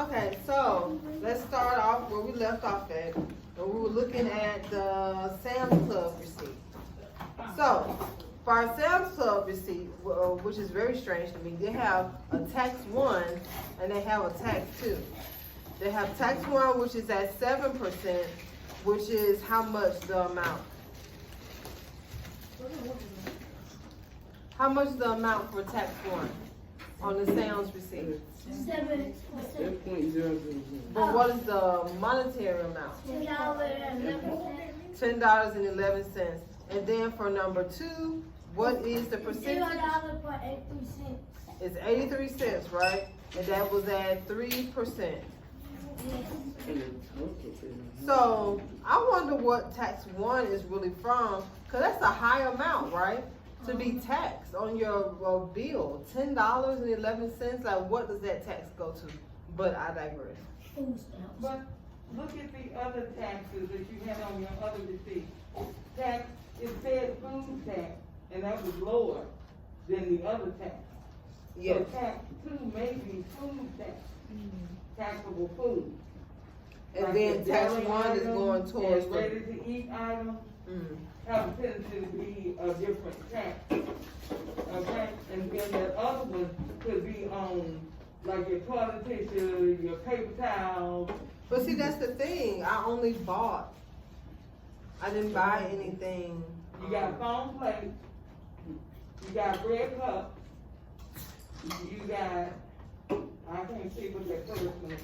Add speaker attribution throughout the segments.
Speaker 1: Okay, so let's start off where we left off at. And we were looking at the Sam's Club receipt. So, for our Sam's Club receipt, which is very strange to me, they have a tax 1 and they have a tax 2. They have tax 1, which is at 7%, which is how much the amount? How much is the amount for tax 1 on the Sam's receipt?
Speaker 2: 7%.
Speaker 1: But what is the monetary amount? $10.11. And then for number 2, what is the percentage?
Speaker 2: $0.83.
Speaker 1: It's 83 cents, right? And that was at 3%. So I wonder what tax 1 is really from, because that's a high amount, right? To be taxed on your bill, $10.11. Like, what does that tax go to? But I digress.
Speaker 2: Food stamps.
Speaker 3: But look at the other taxes that you had on your other receipt. Tax, it said food tax, and that was lower than the other tax.
Speaker 1: Yes.
Speaker 3: So tax 2 may be food tax, taxable food.
Speaker 1: And
Speaker 3: Like
Speaker 1: then
Speaker 3: the
Speaker 1: tax
Speaker 3: deli
Speaker 1: 1 is
Speaker 3: item
Speaker 1: going towards
Speaker 3: and
Speaker 1: the.
Speaker 3: ready-to-eat items have a tendency to be a different tax. Okay? And then the other one could be on, like your toilet tissue, your paper towels.
Speaker 1: But see, that's the thing. I only bought. I didn't buy anything.
Speaker 3: You got foam plates, you got bread cups, you got, I can't see what that first one is.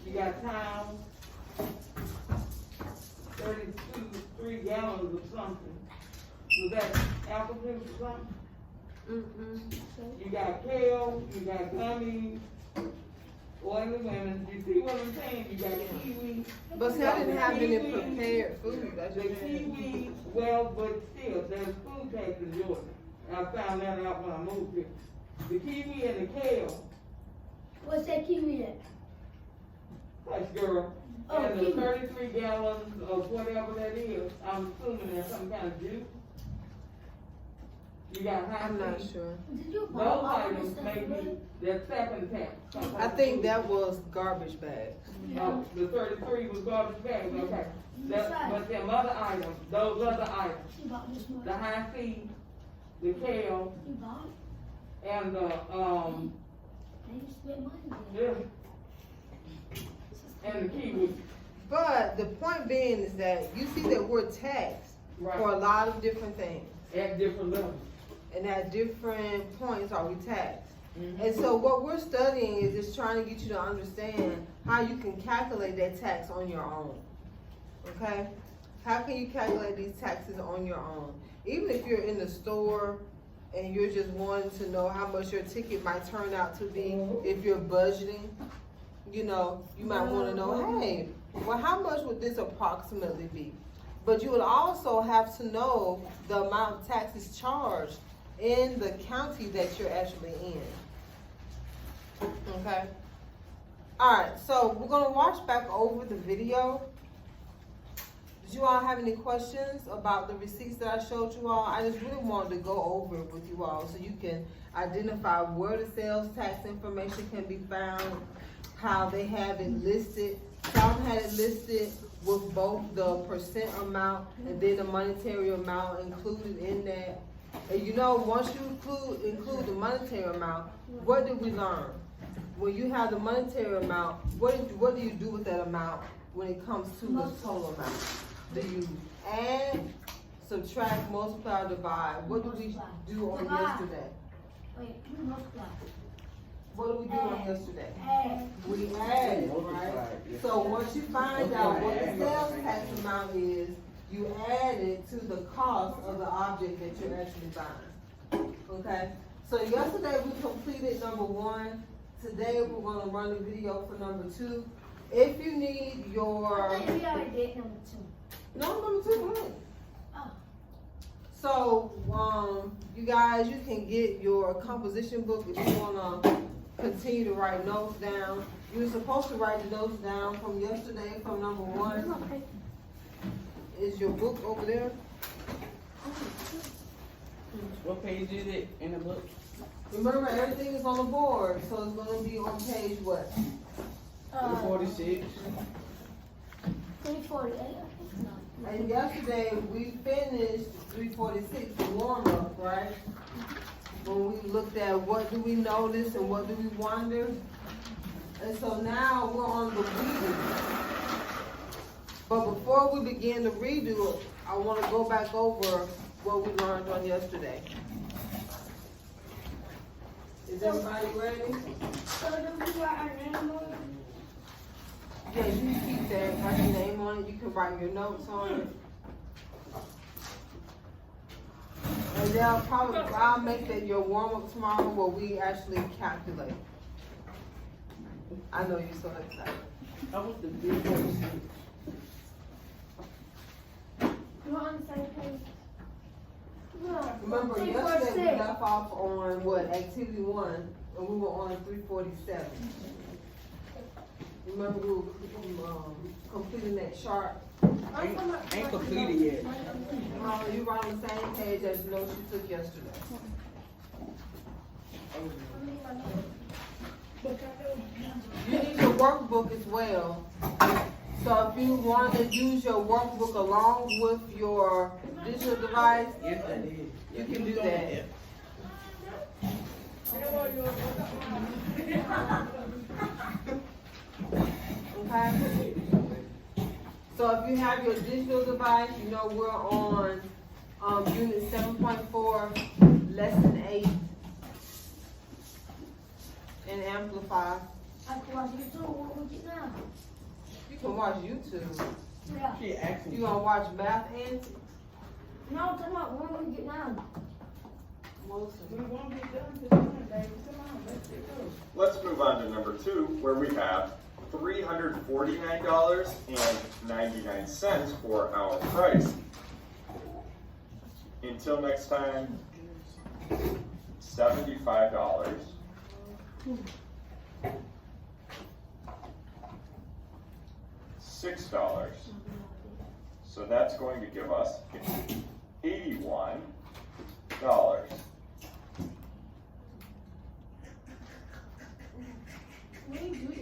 Speaker 3: You got towels, 3 gallons of something. Was that apple juice or something? You got kale, you got gummies, oily lemons, you see what I'm saying? You got kiwi.
Speaker 1: But see, I didn't have any prepared food. I
Speaker 3: The
Speaker 1: just had.
Speaker 3: kiwi, well, but still, there's food tax in Georgia. I found that out when I moved here. The kiwi and the kale,
Speaker 2: What's that kiwi at?
Speaker 3: hush girl,
Speaker 2: Oh,
Speaker 3: and the
Speaker 2: kiwi.
Speaker 3: 33 gallons of whatever that is, I'm assuming there's some kind of juice. You got high
Speaker 1: I'm not
Speaker 3: tea.
Speaker 1: sure.
Speaker 2: Did you buy
Speaker 3: Those
Speaker 2: all this
Speaker 3: items
Speaker 2: stuff
Speaker 3: may
Speaker 2: already?
Speaker 3: be, their second tax.
Speaker 1: I think that was garbage bag.
Speaker 3: Oh, the 33 was garbage bags, okay. That, but them other items, those other items,
Speaker 2: You bought this one?
Speaker 3: the high tea, the kale,
Speaker 2: You bought it?
Speaker 3: and the,
Speaker 2: They just spent money there.
Speaker 3: yeah, and the kiwi.
Speaker 1: But the point being is that you see that we're taxed for a
Speaker 3: Right,
Speaker 1: lot of different things.
Speaker 3: at different levels.
Speaker 1: And at different points are we taxed. And so what we're studying is just trying to get you to understand how you can calculate that tax on your own. Okay? How can you calculate these taxes on your own? Even if you're in the store and you're just wanting to know how much your ticket might turn out to be, if you're budgeting, you know, you might want to know, hey, well, how much would this approximately be? But you would also have to know the amount of taxes charged in the county that you're actually in. Okay? Alright, so we're gonna watch back over the video. Did you all have any questions about the receipts that I showed you all? I just really wanted to go over it with you all so you can identify where the sales tax information can be found, how they have it listed. Some had it listed with both the percent amount and then the monetary amount included in that. And you know, once you include the monetary amount, what did we learn? When you have the monetary amount, what do you do with that amount when it comes to the total amount? Do you add, subtract, multiply, or divide? What did we do on yesterday?
Speaker 2: Wait, you multiply.
Speaker 1: What did we do on yesterday?
Speaker 2: Add.
Speaker 1: We added, right? So once you find out what the sales tax amount is, you add it to the cost of the object that you're actually buying. Okay? So yesterday we completed number 1. Today we're gonna run a video for number 2. If you need your
Speaker 2: I think we already did number 2.
Speaker 1: no, number 2, go ahead.
Speaker 2: Oh.
Speaker 1: So, you guys, you can get your composition book if you wanna continue to write notes down. You were supposed to write the notes down from yesterday, from number 1. Is your book over there?
Speaker 4: What page is it in the book?
Speaker 1: Remember, everything is on the board, so it's gonna be on page what?
Speaker 4: 46.
Speaker 2: 348.
Speaker 1: And yesterday, we finished 346, the warm-up, right? When we looked at what do we notice and what do we wonder. And so now we're on the redo. But before we begin the redo, I wanna go back over what we learned on yesterday. Is everybody ready?
Speaker 2: So do we write our name on it?
Speaker 1: Yeah, you can keep that, write your name on it, you can write your notes on it. And they'll probably, I'll make that your warm-up tomorrow where we actually calculate. I know you're so excited.
Speaker 4: I was the big 46.
Speaker 2: You're on the same page. No,
Speaker 1: Remember,
Speaker 2: 346.
Speaker 1: yesterday we left off on what, activity 1, and we were on 347. Remember we were completing that chart?
Speaker 4: Ain't completed yet.
Speaker 1: You were on the same page as the notes you took yesterday. You need your workbook as well. So if you want to use your workbook along with your digital device,
Speaker 4: Yes, I did.
Speaker 1: you can do that. Okay? So if you have your digital device, you know we're on unit 7.4, lesson 8, and amplify.
Speaker 2: I can watch you too. What would you now?
Speaker 1: You can watch YouTube.
Speaker 2: Yeah.
Speaker 4: She asked me.
Speaker 1: You gonna watch math antics?
Speaker 2: No, I'm talking about when we get down.
Speaker 3: We won't be done till then, baby. Come on, let's get going.
Speaker 5: Let's move on to number 2, where we have $349.99 for our price. Until next time, $75. $6. So that's going to give us $81.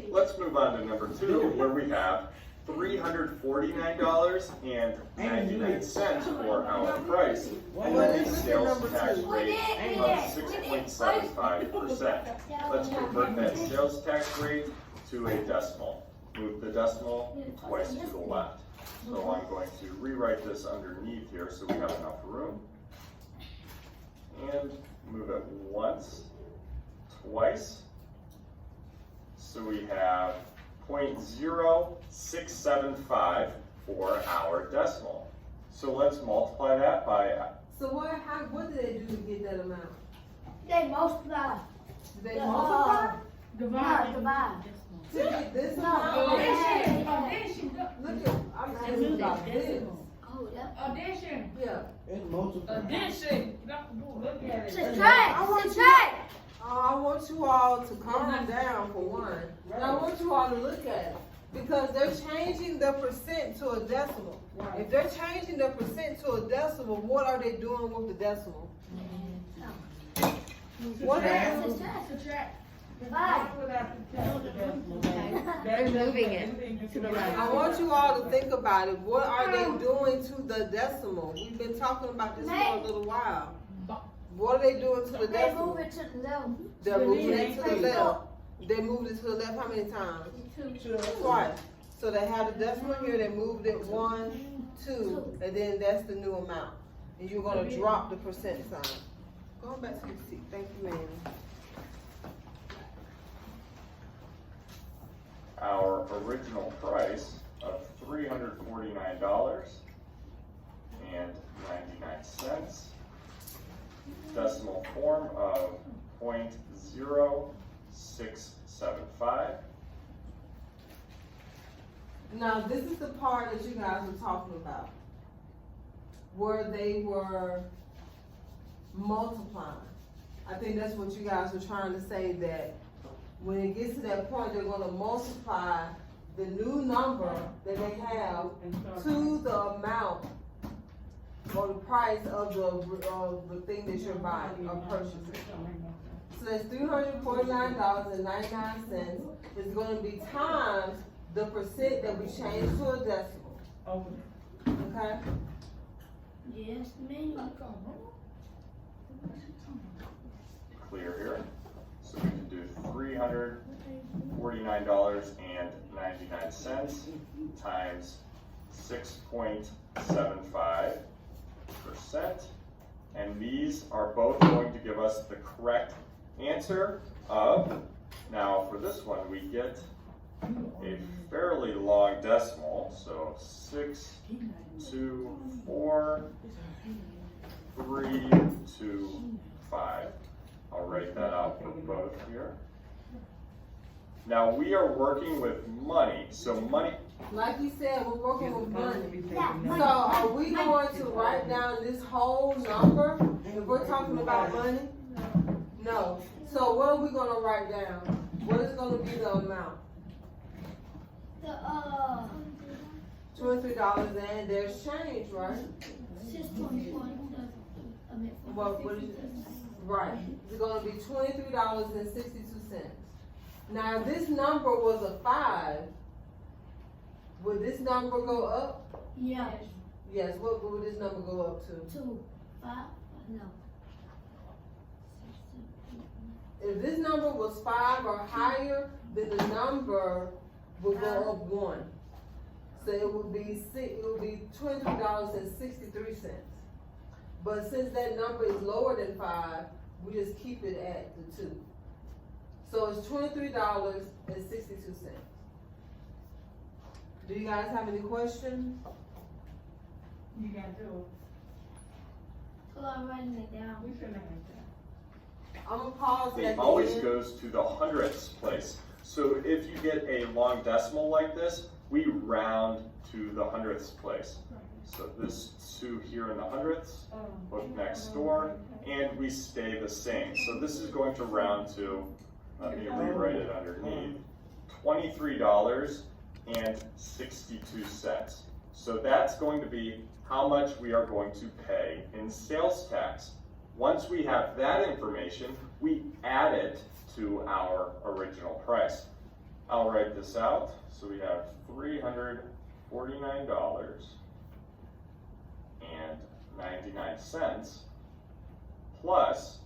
Speaker 5: Let's move on to number 2, where we have $349.99 for our price, and then a sales tax rate of 6.75%. Let's convert that sales tax rate to a decimal. Move the decimal twice to the left. So I'm going to rewrite this underneath here so we have enough room. And move it once, twice. So we have 0.0675 for our decimal. So let's multiply that by,
Speaker 1: So what did they do to get that amount?
Speaker 2: They multiply.
Speaker 1: Did they multiply?
Speaker 2: Divide.
Speaker 1: To get this
Speaker 2: No,
Speaker 1: amount?
Speaker 2: addition.
Speaker 1: Look at, I'm talking about this.
Speaker 2: Oh, yeah.
Speaker 6: Addition,
Speaker 1: Yeah.
Speaker 4: It's multiple.
Speaker 6: addition.
Speaker 3: Look at it.
Speaker 2: Subtract.
Speaker 1: I want you all to calm down for one. And I want you all to look at it. Because they're changing the percent to a decimal. If they're changing the percent to a decimal, what are they doing with the decimal? What are they doing?
Speaker 6: Subtract.
Speaker 2: Divide.
Speaker 3: They're
Speaker 6: moving it
Speaker 3: to the right.
Speaker 1: I want you all to think about it. What are they doing to the decimal? We've been talking about this for a little while. What are they doing to the
Speaker 2: They
Speaker 1: decimal?
Speaker 2: move it to the left.
Speaker 1: They're moving it to the left. They moved it to the left how many times? Twice. So they have the decimal here, they moved it 1, 2, and then that's the new amount. And you're gonna drop the percent sign. Going back to the seat, thank you, ma'am.
Speaker 5: our original price of $349.99, decimal form of 0.0675.
Speaker 1: Now, this is the part that you guys were talking about, where they were multiplying. I think that's what you guys were trying to say, that when it gets to that point, they're gonna multiply the new number that they have to the amount or the price of the thing that you're buying or purchasing. So that's $349.99 is gonna be times the percent that we changed to a decimal,
Speaker 3: Open
Speaker 1: okay?
Speaker 2: Yes, ma'am.
Speaker 5: Clear here. So we can do $349.99 times 6.75%. And these are both going to give us the correct answer of, now for this one, we get a fairly long decimal, so 624,325. I'll write that out for both here. Now we are working with money, so money,
Speaker 1: Like you said, we're working with money.
Speaker 2: Yeah,
Speaker 1: So are we going to write down this whole number if we're talking about money? No. So what are we gonna write down? What is gonna be the amount?
Speaker 2: The,
Speaker 1: $23 and there's change, right?
Speaker 2: 6.1,
Speaker 1: What is it? Right. It's gonna be $23.62. Now, if this number was a 5, would this number go up?
Speaker 2: Yeah,
Speaker 1: Yes, what would this number go up to?
Speaker 2: 2, 5, no.
Speaker 1: If this number was 5 or higher, then the number would go up 1. So it would be $23.63. But since that number is lower than 5, we just keep it at the 2. So it's $23.62. Do you guys have any questions?
Speaker 3: You gotta do
Speaker 2: So I'm writing it
Speaker 3: it.
Speaker 2: down.
Speaker 3: We shouldn't have that.
Speaker 1: I'm gonna pause
Speaker 5: it
Speaker 1: at the
Speaker 5: always
Speaker 1: end.
Speaker 5: goes to the hundredths place. So if you get a long decimal like this, we round to the hundredths place. So this 2 here in the hundredths, look next door, and we stay the same. So this is going to round to, let me rewrite it underneath, $23.62. So that's going to be how much we are going to pay in sales tax. Once we have that information, we add it to our original price. I'll write this out. So we have $349.99 plus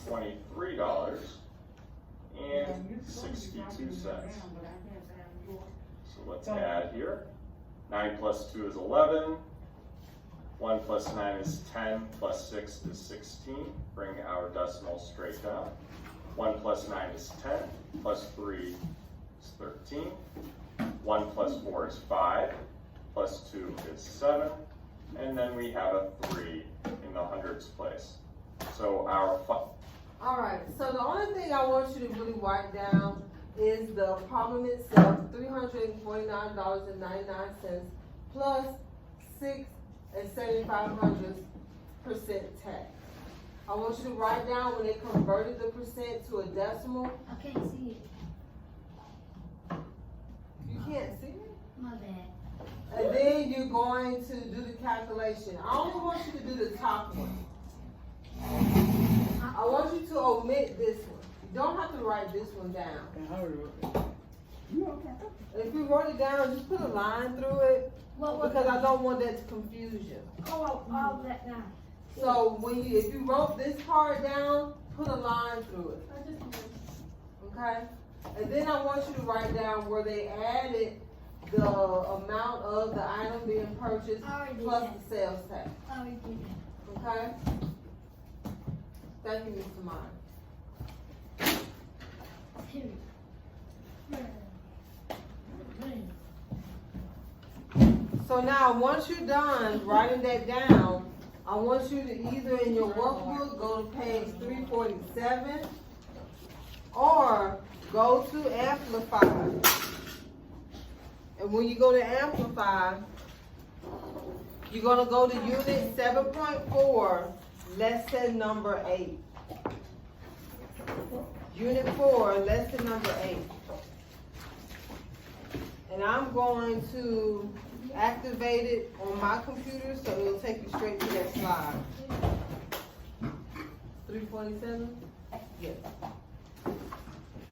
Speaker 5: $23.62. So let's add here. 9 plus 2 is 11. 1 plus 9 is 10, plus 6 is 16. Bring our decimal straight down. 1 plus 9 is 10, plus 3 is 13. 1 plus 4 is 5, plus 2 is 7. And then we have a 3 in the hundredths place. So our
Speaker 1: Alright, so the only thing I want you to really write down is the problem itself, $349.99 plus 6 7/75% tax. I want you to write down when they converted the percent to a decimal.
Speaker 2: I can't see it.
Speaker 1: You can't see it?
Speaker 2: My bad.
Speaker 1: And then you're going to do the calculation. I only want you to do the top one. I want you to omit this one. You don't have to write this one down. If you wrote it down, just put a line through it, because I don't want that to confuse you.
Speaker 2: Oh, all that now.
Speaker 1: So if you wrote this part down, put a line through it, okay? And then I want you to write down where they added the amount of the item being purchased
Speaker 2: I already did
Speaker 1: plus
Speaker 2: that.
Speaker 1: the sales tax,
Speaker 2: I already did that.
Speaker 1: okay? Thank you, Mr. Meyer.
Speaker 2: Period.
Speaker 1: So now, once you're done writing that down, I want you to either in your workbook go to page 347 or go to Amplify. And when you go to Amplify, you're gonna go to unit 7.4, lesson number 8. Unit 4, lesson number 8. And I'm going to activate it on my computer so it'll take you straight to that slide. 347? Yes.